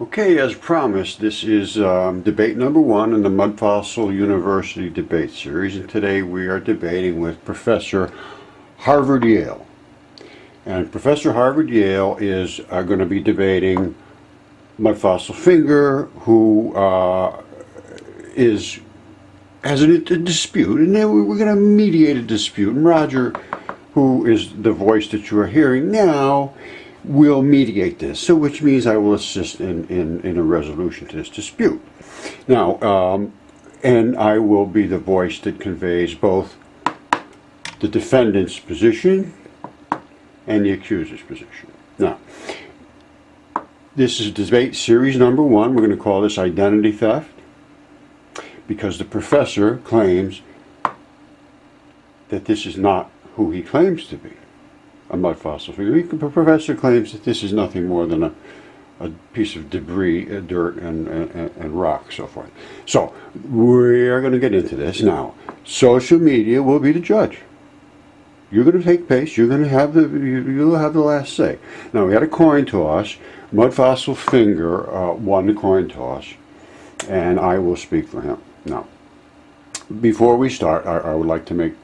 Okay, as promised, this is debate number one in the Mudfossil University debate series, and today we are debating with Professor Harvard Yale. And Professor Harvard Yale is going to be debating Mudfossil Finger, who has a dispute, and then we're going to mediate a dispute. And Roger, who is the voice that you are hearing now, will mediate this, so which means I will assist in a resolution to this dispute. Now, and I will be the voice that conveys both the defendant's position and the accuser's position. Now, this is debate series number one. We're going to call this identity theft, because the professor claims that this is not who he claims to be. A mudfossil figure. The professor claims that this is nothing more than a piece of debris, dirt, and rock, so forth. So we are going to get into this now. Social media will be the judge. You're going to take pace. You're going to have you'll have the last say. Now we had a coin toss. Mudfossil Finger won the coin toss, and I will speak for him. Now, before we start, I would like to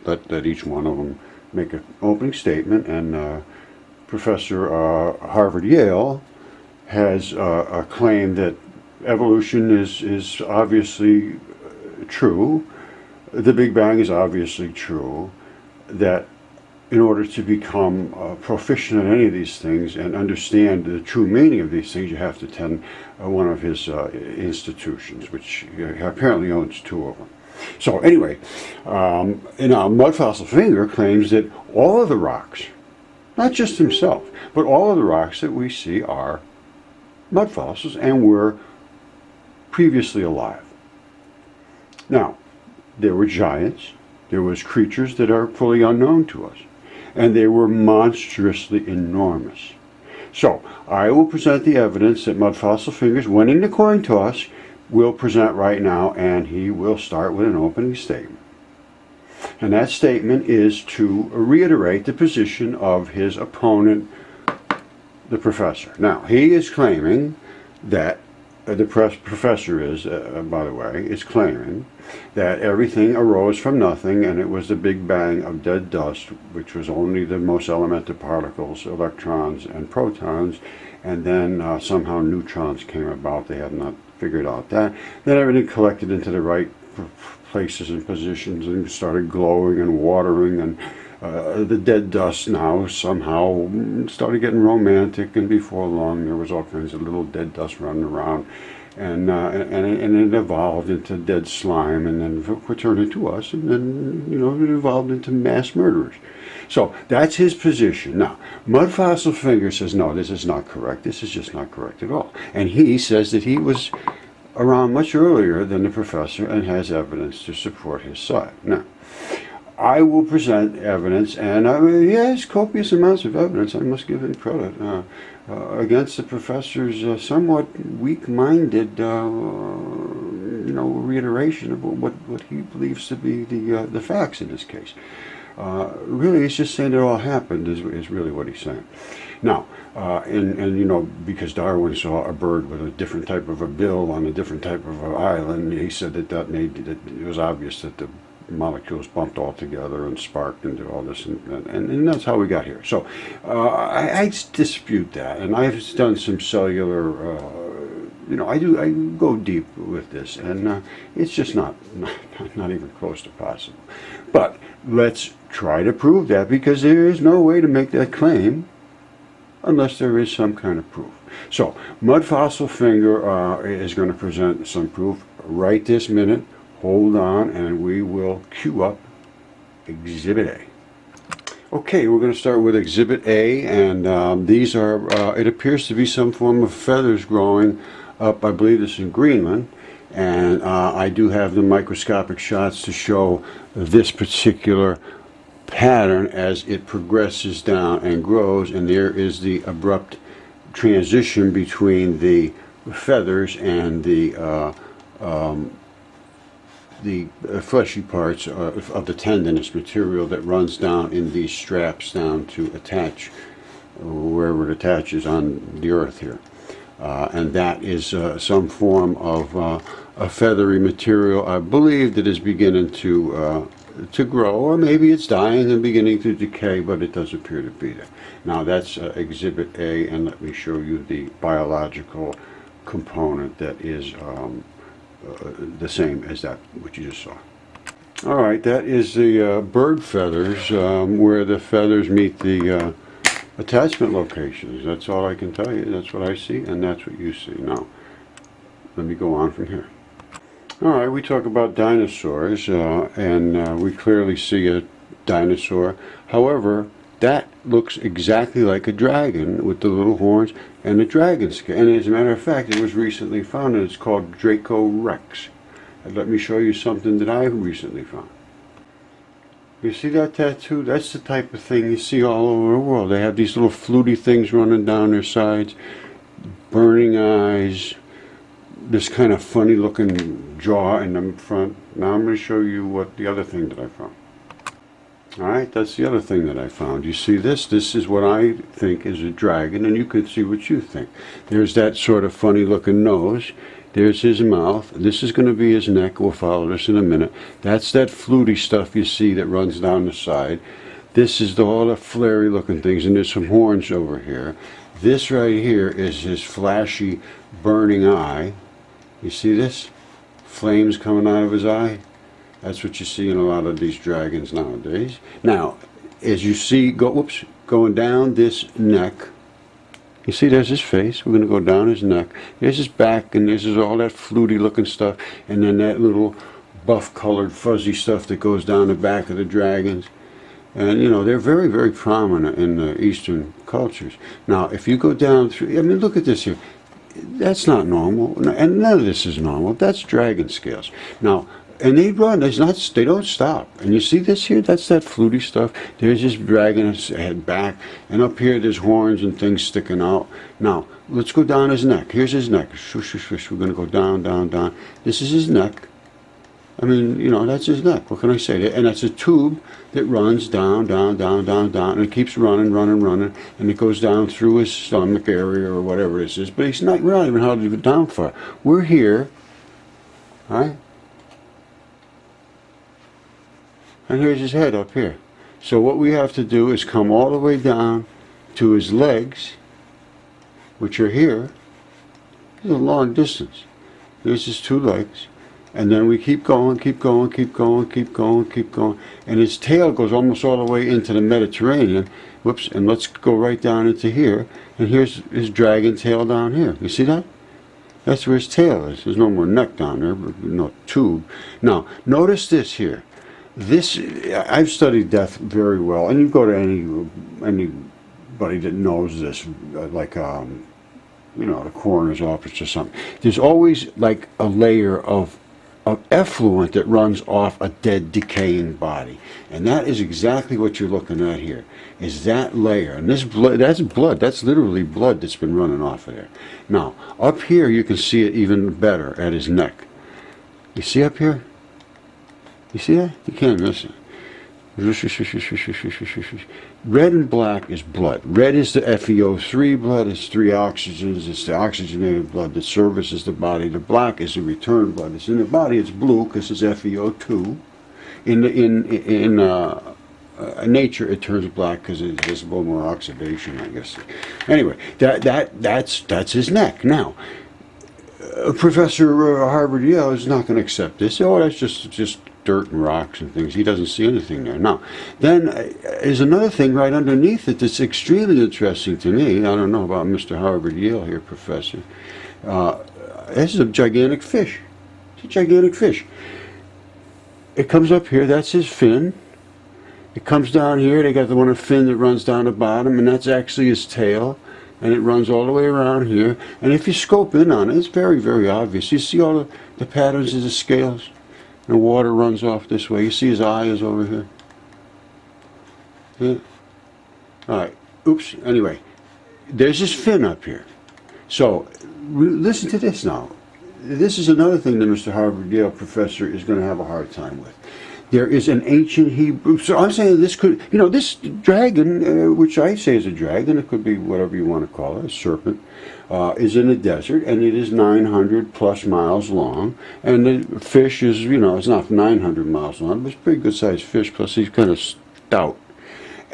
let each one of them make an opening statement, and Professor Harvard Yale has claimed that evolution is obviously true, the Big Bang is obviously true, that in order to become proficient in any of these things and understand the true meaning of these things, you have to attend one of his institutions, which he apparently owns two of them. So anyway, Mudfossil Finger claims that all of the rocks, not just himself, but all of the rocks that we see are mud fossils and were previously alive. Now, there were giants, there was creatures that are fully unknown to us, and they were monstrously enormous. So, I will present the evidence that Mudfossil Finger's winning the coin toss will present right now, and he will start with an opening statement. And that statement is to reiterate the position of his opponent, the professor. Now, he is claiming that, the professor is, by the way, is claiming that everything arose from nothing, and it was the Big Bang of dead dust, which was only the most elemental particles, electrons and protons, and then somehow neutrons came about. They had not figured out that. Then everything collected into the right places and positions and started glowing and watering, and the dead dust now somehow started getting romantic, and before long there was all kinds of little dead dust running around, and it evolved into dead slime, and then turned into us, and then it evolved into mass murderers. So that's his position. Now, Mudfossil Finger says, no, this is not correct. This is just not correct at all. And he says that he was around much earlier than the professor and has evidence to support his side. Now, I will present evidence, and he has copious amounts of evidence, I must give him credit, against the professor's somewhat weak-minded reiteration of what he believes to be the facts in this case. Really, he's just saying it all happened is really what he's saying. Now, because Darwin saw a bird with a different type of a bill on a different type of an island, he said that it was obvious that the molecules bumped all together and sparked and did all this, and that's how we got here. So I dispute that, and I've done some cellular. I go deep with this, and it's just not even close to possible. But let's try to prove that, because there is no way to make that claim unless there is some kind of proof. So Mudfossil Finger is going to present some proof right this minute. Hold on, and we will cue up Exhibit A. Okay, we're going to start with Exhibit A, and these are, it appears to be some form of feathers growing up, I believe this is in Greenland, and I do have the microscopic shots to show this particular pattern as it progresses down and grows, and there is the abrupt transition between the feathers and the fleshy parts of the tendinous material that runs down in these straps down to attach wherever it attaches on the earth here. And that is some form of a feathery material, I believe, that is beginning to grow, or maybe it's dying and beginning to decay, but it does appear to be there. Now that's Exhibit A, and let me show you the biological component that is the same as that which you just saw. All right, that is the bird feathers, where the feathers meet the attachment locations. That's all I can tell you. That's what I see, and that's what you see. Now, let me go on from here. All right, we talk about dinosaurs, and we clearly see a dinosaur. However, that looks exactly like a dragon with the little horns and the dragon scale. And as a matter of fact, it was recently found, and it's called Draco Rex. And let me show you something that I recently found. You see that tattoo? That's the type of thing you see all over the world. They have these little fluty things running down their sides, burning eyes, this kind of funny looking jaw in the front. Now I'm going to show you what the other thing that I found. Alright, that's the other thing that I found. You see this? This is what I think is a dragon, and you can see what you think. There's that sort of funny looking nose. There's his mouth. This is going to be his neck. We'll follow this in a minute. That's that fluty stuff you see that runs down the side. This is all the flary looking things, and there's some horns over here. This right here is his flashy burning eye. You see this? Flames coming out of his eye. That's what you see in a lot of these dragons nowadays. Now, as you see, going down this neck, you see there's his face. We're going to go down his neck. There's his back, and there's all that fluty looking stuff, and then that little buff colored fuzzy stuff that goes down the back of the dragons. And you know, they're very, very prominent in the Eastern cultures. Now, if you go down through, I mean, look at this here. That's not normal, and none of this is normal. That's dragon scales. Now, and they run. They don't stop. And you see this here? That's that fluty stuff. There's his dragon's head back, and up here there's horns and things sticking out. Now, let's go down his neck. Here's his neck. Shush, shush, shush. We're going to go down, down, down. This is his neck. I mean, you know, that's his neck. What can I say? And that's a tube that runs down, down, down, down, down, and it keeps running, running, running, and it goes down through his stomach area or whatever this is. But we're not even how to go down far. We're here, right? And here's his head up here. So what we have to do is come all the way down to his legs, which are here. It's a long distance. Here's his two legs. And then we keep going, keep going, keep going, keep going, keep going. And his tail goes almost all the way into the Mediterranean. Whoops, and let's go right down into here. And here's his dragon tail down here. You see that? That's where his tail is. There's no more neck down there, but no tube. Now, notice this here. This, I've studied death very well, and you go to anybody that knows this, like you know, the coroner's office or something. There's always like a layer of effluent that runs off a dead, decaying body, and that is exactly what you're looking at here. Is that layer, and this blood? That's blood. That's literally blood that's been running off of there. Now, up here you can see it even better at his neck. You see up here? You see that? You can't miss it. Red and black is blood. Red is the FeO3 blood. It's 3 oxygens. It's the oxygenated blood that services the body. The black is the return blood. It's in the body. It's blue because it's FeO2. In nature, it turns black because there's a little more oxidation, I guess. Anyway, that's his neck. Now, Professor Harvard Yale is not going to accept this. Oh, that's just dirt and rocks and things. He doesn't see anything there. Now, then there's another thing right underneath it that's extremely interesting to me. I don't know about Mr. Harvard Yale here, Professor. This is a gigantic fish. It's a gigantic fish. It comes up here. That's his fin. It comes down here. They got the one fin that runs down the bottom, and that's actually his tail. And it runs all the way around here. And if you scope in on it, it's very, very obvious. You see all the patterns of the scales? And the water runs off this way. You see his eye is over here. Yeah. All right. Oops. Anyway, there's his fin up here. So listen to this now. This is another thing that Mr. Harvard Yale professor is going to have a hard time with. There is an ancient Hebrew. So I'm saying this could, you know, this dragon, which I say is a dragon, it could be whatever you want to call it, a serpent. is in the desert, and it is 900 plus miles long. And the fish is, you know, it's not 900 miles long, but it's a pretty good sized fish, plus he's kind of stout.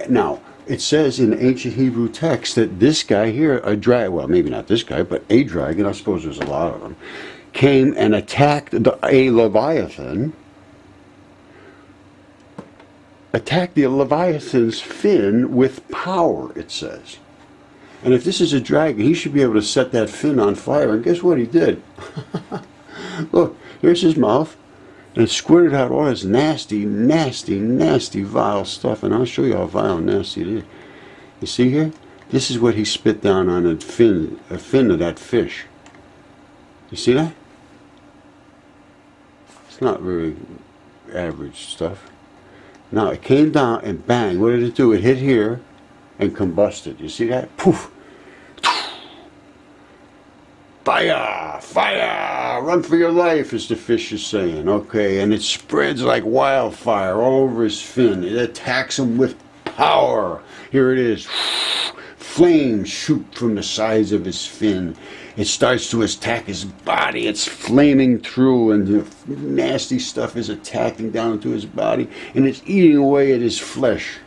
Now, it says in ancient Hebrew text that this guy here, a dragon, well, maybe not this guy, but a dragon, I suppose there's a lot of them, came and attacked a leviathan, attacked the leviathan's fin with power, it says. And if this is a dragon, he should be able to set that fin on fire. And guess what he did? Look, here's his mouth. And it squirted out all this nasty, nasty, nasty, vile stuff. And I'll show you how vile and nasty it is. You see here? This is what he spit down on a fin of that fish. You see that? It's not very average stuff. Now, it came down and bang. What did it do? It hit here and combusted. You see that? Poof! Fire! Fire! Run for your life, as the fish is saying. Okay, and it spreads like wildfire all over his fin. It attacks him with power. Here it is. Flames shoot from the sides of his fin. It starts to attack his body. It's flaming through, and the nasty stuff is attacking down into his body, and it's eating away at his flesh.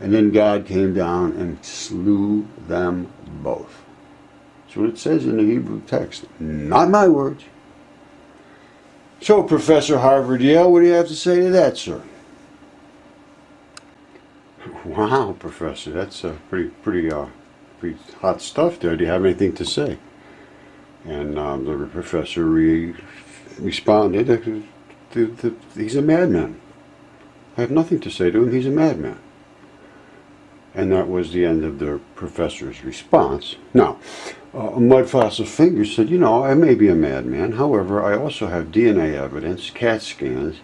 And then God came down and slew them both. That's what it says in the Hebrew text. Not my words. So, Professor Harvard Yale, what do you have to say to that, sir? Wow, Professor, that's pretty hot stuff there. Do you have anything to say? And the professor responded, he's a madman. I have nothing to say to him, he's a madman. And that was the end of the professor's response. Now, Mudfossil Fingers said, you know, I may be a madman, however, I also have DNA evidence, CAT scans,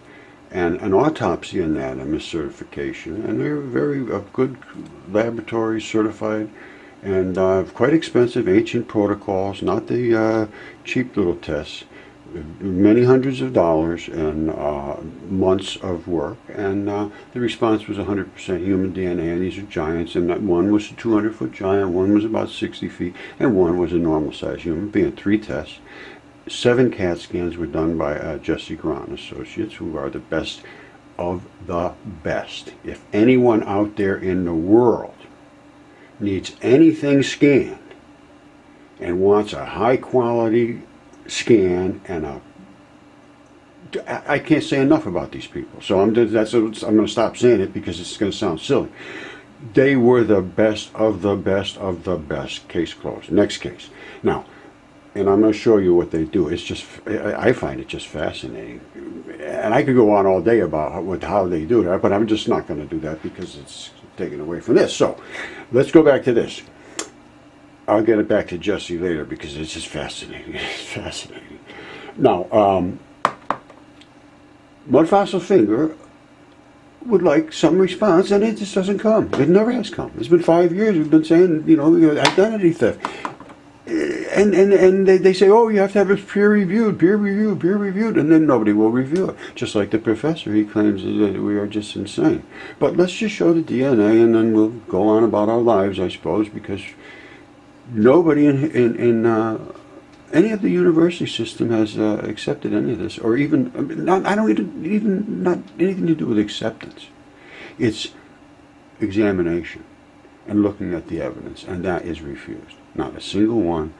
and an autopsy anatomist certification, and they're very good laboratory certified, and quite expensive ancient protocols, not the cheap little tests, many hundreds of dollars and months of work, and the response was 100% human DNA, and these are giants, and that one was a 200-foot giant, one was about 60 feet, and one was a normal-sized human being. 3 tests. 7 CAT scans were done by Jesse Grant Associates, who are the best of the best. If anyone out there in the world needs anything scanned and wants a high-quality scan, and I can't say enough about these people. So I'm going to stop saying it because it's going to sound silly. They were the best of the best of the best. Case closed. Next case. Now, and I'm going to show you what they do. It's just, I find it just fascinating. And I could go on all day about how they do that, but I'm just not going to do that because it's taken away from this. So, let's go back to this. I'll get it back to Jesse later because it's just fascinating. It's fascinating. Now, Mudfossil Finger would like some response, and it just doesn't come. It never has come. It's been 5 years. We've been saying, you know, identity theft. And they say, oh, you have to have it peer reviewed, and then nobody will review it. Just like the professor, he claims that we are just insane. But let's just show the DNA, and then we'll go on about our lives, I suppose, because nobody in any of the university system has accepted any of this, or even not anything to do with acceptance. It's examination and looking at the evidence, and that is refused. Not a single one,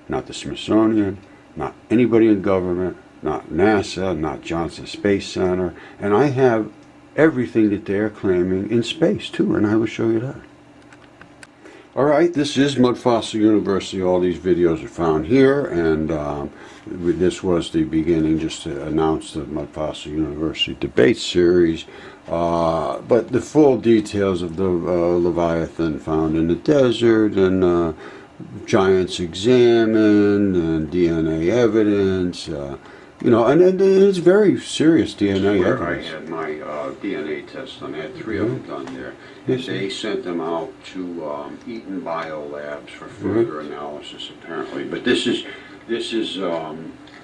not the Smithsonian, not anybody in government, not NASA, not Johnson Space Center, and I have everything that they're claiming in space too, and I will show you that. Alright, this is Mudfossil University. All these videos are found here, and this was the beginning just to announce the Mudfossil University debate series. But the full details of the Leviathan found in the desert, and giants examined, and DNA evidence, you know, and it's very serious DNA evidence. I had my DNA test done. I had 3 of them done there. And they sent them out to Eaton Bio Labs for further analysis, apparently. But this is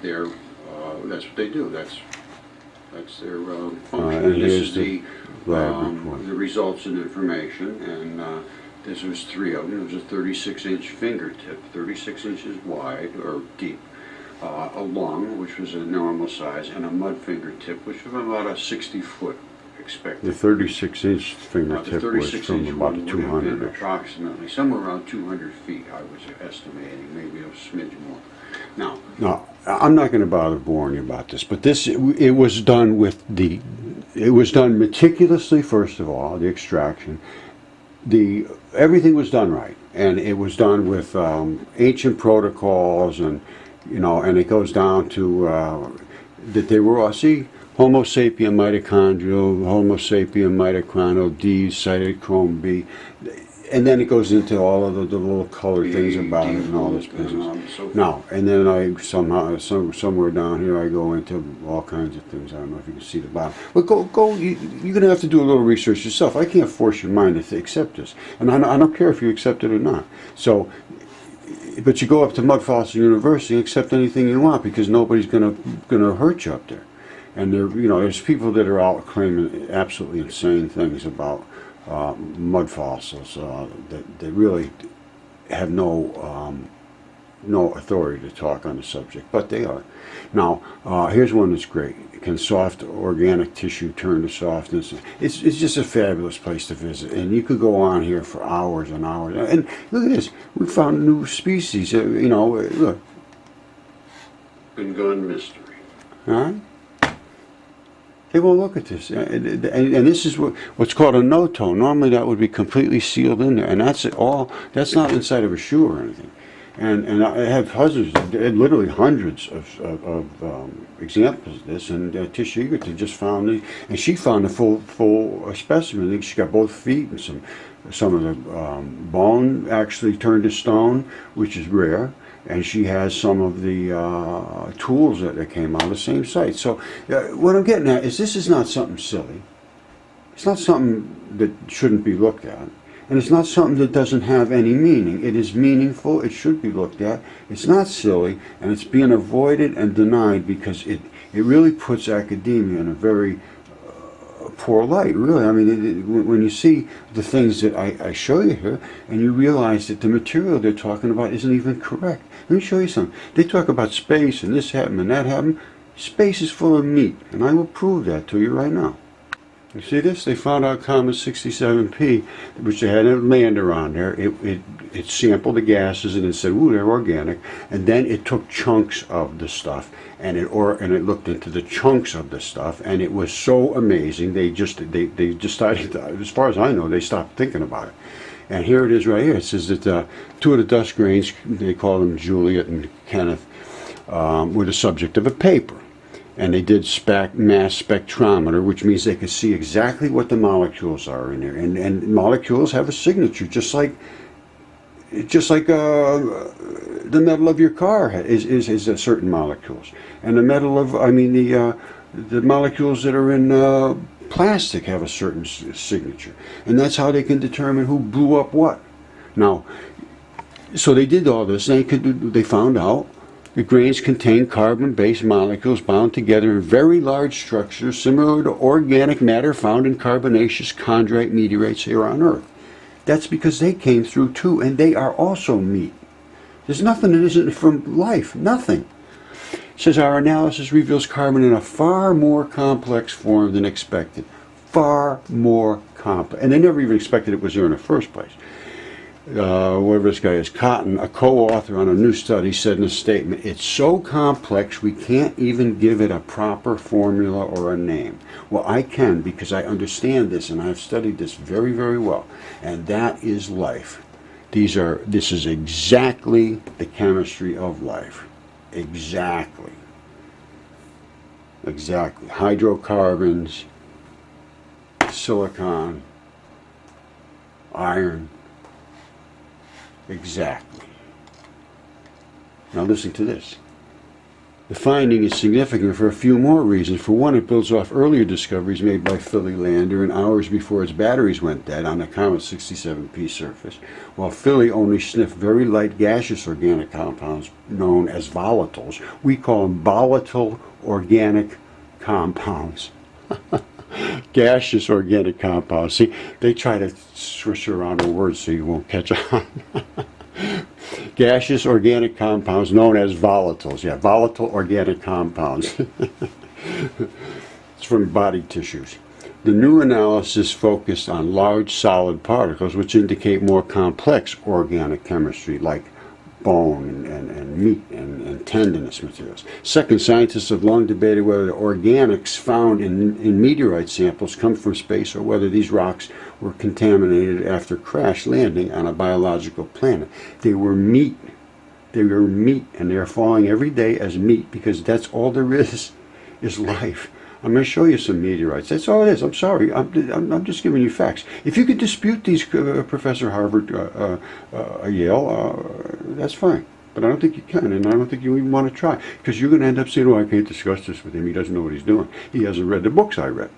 their that's what they do. That's their function. And this is the results and information, and This was 3 of them. It was a 36-inch fingertip, 36 inches wide or deep, a lung, which was a normal size, and a mud fingertip, which was about a 60-foot expected. The 36-inch fingertip was from about 200. Approximately somewhere around 200 feet, I was estimating, maybe a smidge more. Now, I'm not going to bother boring you about this, but it was done meticulously. First of all, the extraction, everything was done right, and it was done with ancient protocols, and and it goes down to that they were all Homo sapien mitochondrial, Homo sapien mitochondrial, D, cytochrome B. And then it goes into all of the little colored things about it and all this business. Now, and then I somehow, somewhere down here, I go into all kinds of things. I don't know if you can see the bottom. But you're going to have to do a little research yourself. I can't force your mind to accept this. And I don't care if you accept it or not. So, but you go up to Mudfossil University and accept anything you want, because nobody's going to hurt you up there. And there's people that are out claiming absolutely insane things about mud fossils that really have no authority to talk on the subject, but they are. Now, here's one that's great. Can soft organic tissue turn to softness? It's just a fabulous place to visit, and you could go on here for hours and hours. And look at this. We found new species. Look. Been gone mystery. All right. Hey, well, look at this, and this is what's called a no-toe. Normally, that would be completely sealed in there, and that's all. That's not inside of a shoe or anything. And I have literally hundreds of examples of this. And Tisha Egerton just found these, and she found a full specimen. I think she got both feet and some of the bone actually turned to stone, which is rare. And she has some of the tools that came out of the same site. So what I'm getting at is this is not something silly. It's not something that shouldn't be looked at. And it's not something that doesn't have any meaning. It is meaningful. It should be looked at. It's not silly. And it's being avoided and denied because it really puts academia in a very poor light, really. I mean, when you see the things that I show you here, and you realize that the material they're talking about isn't even correct. Let me show you something. They talk about space, and this happened, and that happened. Space is full of meat, and I will prove that to you right now. You see this? They found out Comet 67P, which they had a lander on there. It sampled the gases, and it said, ooh, they're organic. And then it took chunks of the stuff, and it looked into the chunks of the stuff, and it was so amazing. They decided, as far as I know, they stopped thinking about it. And here it is right here. It says that 2 of the dust grains, they call them Juliet and Kenneth, were the subject of a paper. And they did mass spectrometer, which means they could see exactly what the molecules are in there. And molecules have a signature, just like the metal of your car is a certain molecules. And the metal of, the molecules that are in plastic have a certain signature. And that's how they can determine who blew up what. Now, so they did all this, and they found out the grains contain carbon-based molecules bound together in very large structures similar to organic matter found in carbonaceous chondrite meteorites here on Earth. That's because they came through too, and they are also meat. There's nothing that isn't from life, nothing. It says our analysis reveals carbon in a far more complex form than expected. Far more complex. And they never even expected it was there in the first place. Whatever this guy is, Cotton, a co-author on a new study, said in a statement, it's so complex we can't even give it a proper formula or a name. Well, I can, because I understand this and I've studied this very, very well. And that is life. This is exactly the chemistry of life. Exactly. Exactly. Hydrocarbons, silicon, iron. Exactly. Now listen to this. The finding is significant for a few more reasons. For one, it builds off earlier discoveries made by Philly Lander in hours before its batteries went dead on the Comet 67P surface, while Philly only sniffed very light gaseous organic compounds known as volatiles. We call them volatile organic compounds. Gaseous organic compounds. See, they try to swish around the words so you won't catch on. Gaseous organic compounds known as volatiles. Yeah, volatile organic compounds. It's from body tissues. The new analysis focused on large solid particles, which indicate more complex organic chemistry, like bone and meat and tendinous materials. Second, scientists have long debated whether the organics found in meteorite samples come from space or whether these rocks were contaminated after crash landing on a biological planet. They were meat. They were meat, and they are falling every day as meat because that's all there is life. I'm going to show you some meteorites. That's all it is. I'm sorry. I'm just giving you facts. If you could dispute these, Professor Harvard, Yale, that's fine. But I don't think you can, and I don't think you even want to try, because you're going to end up saying, "Oh, I can't discuss this with him. He doesn't know what he's doing. He hasn't read the books I read."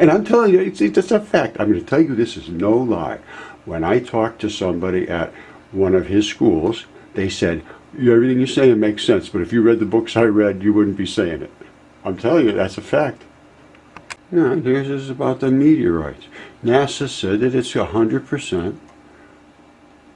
And I'm telling you, it's a fact. I'm going to tell you this is no lie. When I talked to somebody at one of his schools, they said, "Everything you're saying makes sense, but if you read the books I read, you wouldn't be saying it." I'm telling you, that's a fact. Now, here's this about the meteorites. NASA said that it's 100%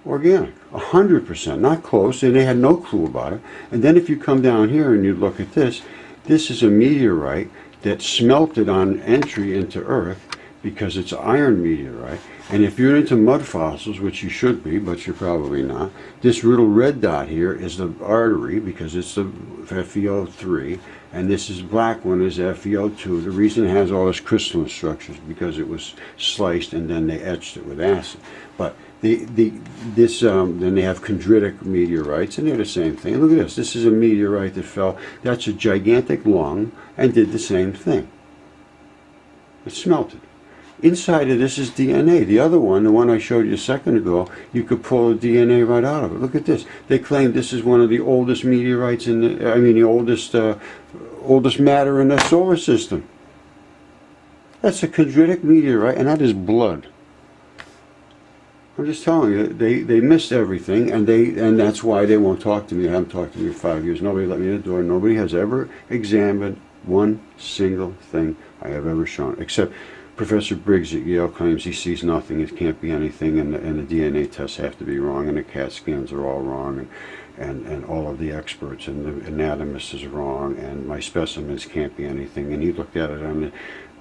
organic. 100%, not close, and they had no clue about it. And then if you come down here and you look at this, this is a meteorite that smelted on entry into Earth because it's an iron meteorite. And if you're into mud fossils, which you should be, but you're probably not, this little red dot here is the artery because it's the FeO3, and this is black one is FeO2. The reason it has all this crystalline structures because it was sliced and then they etched it with acid. But then they have chondritic meteorites, and they're the same thing. Look at this. This is a meteorite that fell. That's a gigantic lung and did the same thing. It smelted. Inside of this is DNA. The other one, the one I showed you a second ago, you could pull the DNA right out of it. Look at this. They claim this is one of the oldest meteorites the oldest matter in the solar system. That's a chondritic meteorite, and that is blood. I'm just telling you, they missed everything, and that's why they won't talk to me. I haven't talked to me in 5 years. Nobody let me in the door. Nobody has ever examined one single thing I have ever shown, except Professor Briggs at Yale claims he sees nothing. It can't be anything, and the DNA tests have to be wrong, and the CAT scans are all wrong, and all of the experts and the anatomist is wrong, and my specimens can't be anything. And he looked at it on the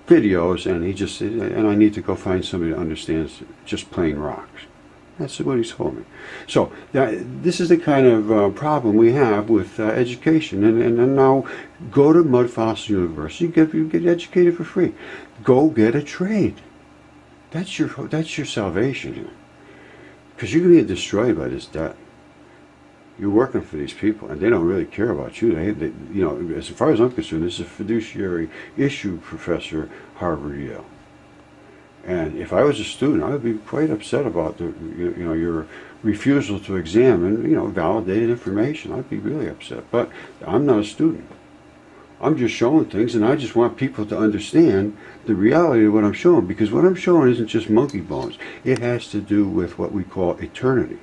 videos, and he just said, and I need to go find somebody that understands just plain rocks. That's what he's told me. So this is the kind of problem we have with education. And now go to Mudfossil University, you get educated for free. Go get a trade. That's your salvation here. Because you're going to get destroyed by this debt. You're working for these people, and they don't really care about you. They as far as I'm concerned, this is a fiduciary issue, Professor Harvard Yale. And if I was a student, I would be quite upset about your refusal to examine validated information. I'd be really upset. But I'm not a student. I'm just showing things, and I just want people to understand the reality of what I'm showing, because what I'm showing isn't just monkey bones. It has to do with what we call eternity.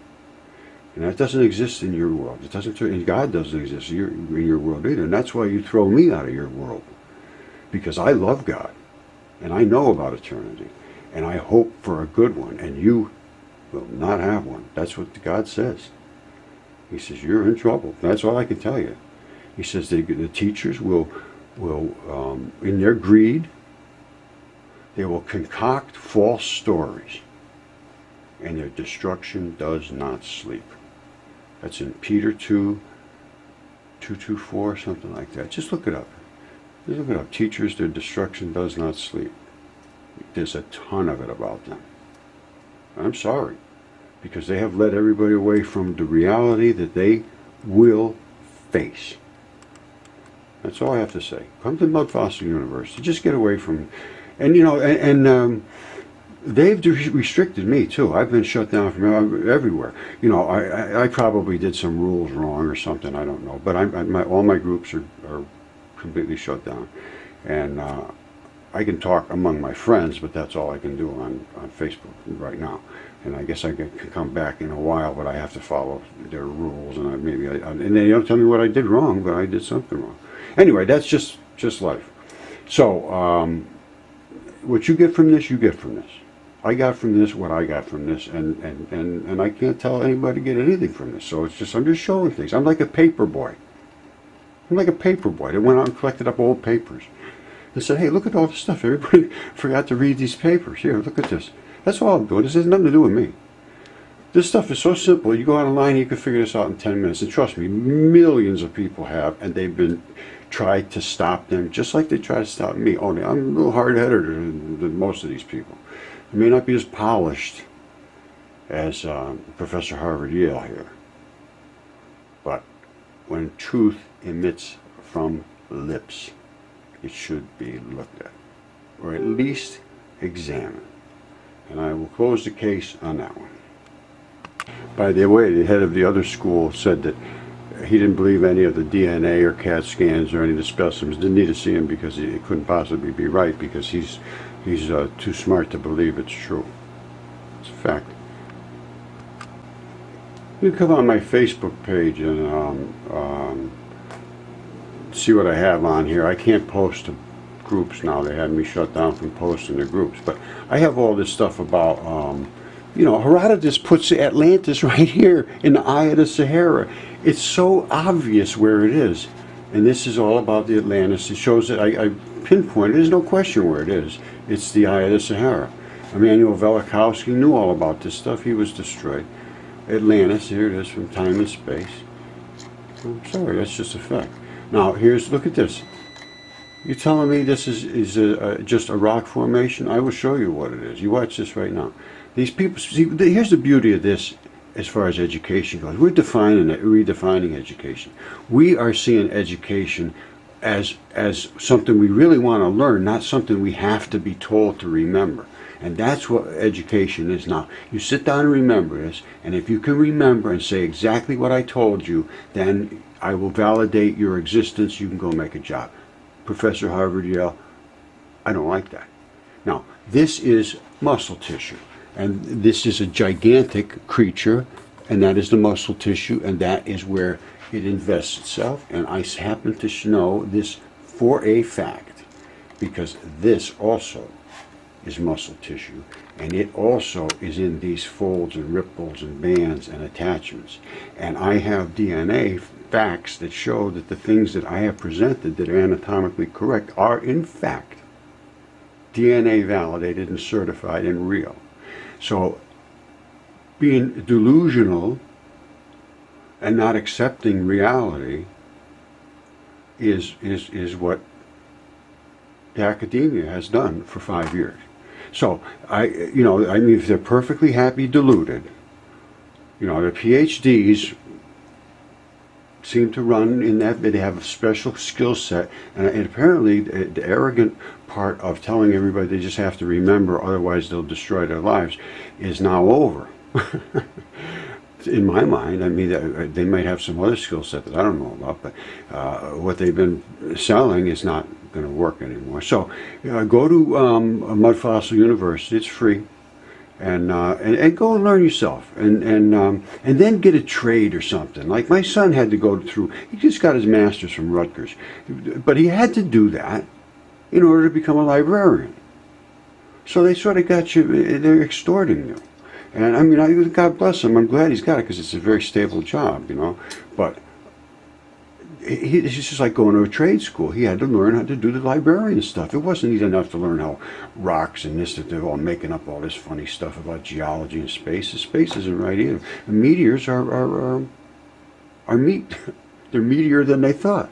And that doesn't exist in your world. It doesn't, and God doesn't exist in your world either. And that's why you throw me out of your world. Because I love God. And I know about eternity. And I hope for a good one. And you will not have one. That's what God says. He says, you're in trouble. That's all I can tell you. He says the teachers will in their greed, they will concoct false stories. And their destruction does not sleep. That's in Peter 2:2-4, something like that. Just look it up. Just look it up. Teachers, their destruction does not sleep. There's a ton of it about them. I'm sorry, because they have led everybody away from the reality that they will face. That's all I have to say. Come to Mudfossil University. Just get away from, they've restricted me too. I've been shut down from everywhere. I probably did some rules wrong or something. I don't know. But all my groups are completely shut down, and I can talk among my friends, but that's all I can do on Facebook right now. And I guess I can come back in a while, but I have to follow their rules, and and they don't tell me what I did wrong, but I did something wrong. Anyway, that's just life. So what you get from this, you get from this. I got from this what I got from this, and I can't tell anybody to get anything from this. So it's just, I'm just showing things. I'm like a paper boy. I'm like a paper boy that went out and collected up old papers and said, hey, look at all this stuff. Everybody forgot to read these papers. Here, look at this. That's all I'm doing. This has nothing to do with me. This stuff is so simple. You go online, you can figure this out in 10 minutes. And trust me, millions of people have, and they've been tried to stop them just like they try to stop me. Only I'm a little hard-headed than most of these people. I may not be as polished as Professor Harvard Yale here, but when truth emits from lips, it should be looked at, or at least examined. And I will close the case on that one. By the way, the head of the other school said that he didn't believe any of the DNA or CAT scans or any of the specimens. Didn't need to see him because it couldn't possibly be right, because he's too smart to believe it's true. It's a fact. You can come on my Facebook page and see what I have on here. I can't post to groups now. They had me shut down from posting to groups. But I have all this stuff about, you know, Herodotus puts Atlantis right here in the eye of the Sahara. It's so obvious where it is. And this is all about the Atlantis. It shows that I pinpointed. There's no question where it is. It's the eye of the Sahara. Emmanuel Velikovsky knew all about this stuff. He was destroyed. Atlantis, here it is, from time and space. I'm sorry, that's just a fact. Now, look at this. You're telling me this is just a rock formation? I will show you what it is. You watch this right now. These people, see, here's the beauty of this as far as education goes. We're redefining education. We are seeing education as something we really want to learn, not something we have to be told to remember. And that's what education is now. You sit down and remember this, and if you can remember and say exactly what I told you, then I will validate your existence. You can go make a job. Professor Harvard Yale, I don't like that. Now, this is muscle tissue, and this is a gigantic creature, and that is the muscle tissue, and that is where it invests itself. And I happen to know this for a fact, because this also is muscle tissue, and it also is in these folds and ripples and bands and attachments. And I have DNA facts that show that the things that I have presented that are anatomically correct are in fact DNA validated and certified and real. So being delusional and not accepting reality is what the academia has done for 5 years. So I mean, if they're perfectly happy deluded, their PhDs seem to run in that they have a special skill set, and apparently the arrogant part of telling everybody they just have to remember, otherwise they'll destroy their lives, is now over. In my mind, I mean, they might have some other skill set that I don't know about, but what they've been selling is not going to work anymore. So go to Mudfossil University. It's free, and go and learn yourself, and then get a trade or something. Like my son had to go through. He just got his master's from Rutgers, but he had to do that in order to become a librarian. So they sort of got you. They're extorting you. And I mean, God bless him. I'm glad he's got it because it's a very stable job, But it's just like going to a trade school. He had to learn how to do the librarian stuff. It wasn't easy enough to learn how rocks and this, that they're all making up all this funny stuff about geology and space. Space isn't right either. And meteors are meat. They're meatier than they thought.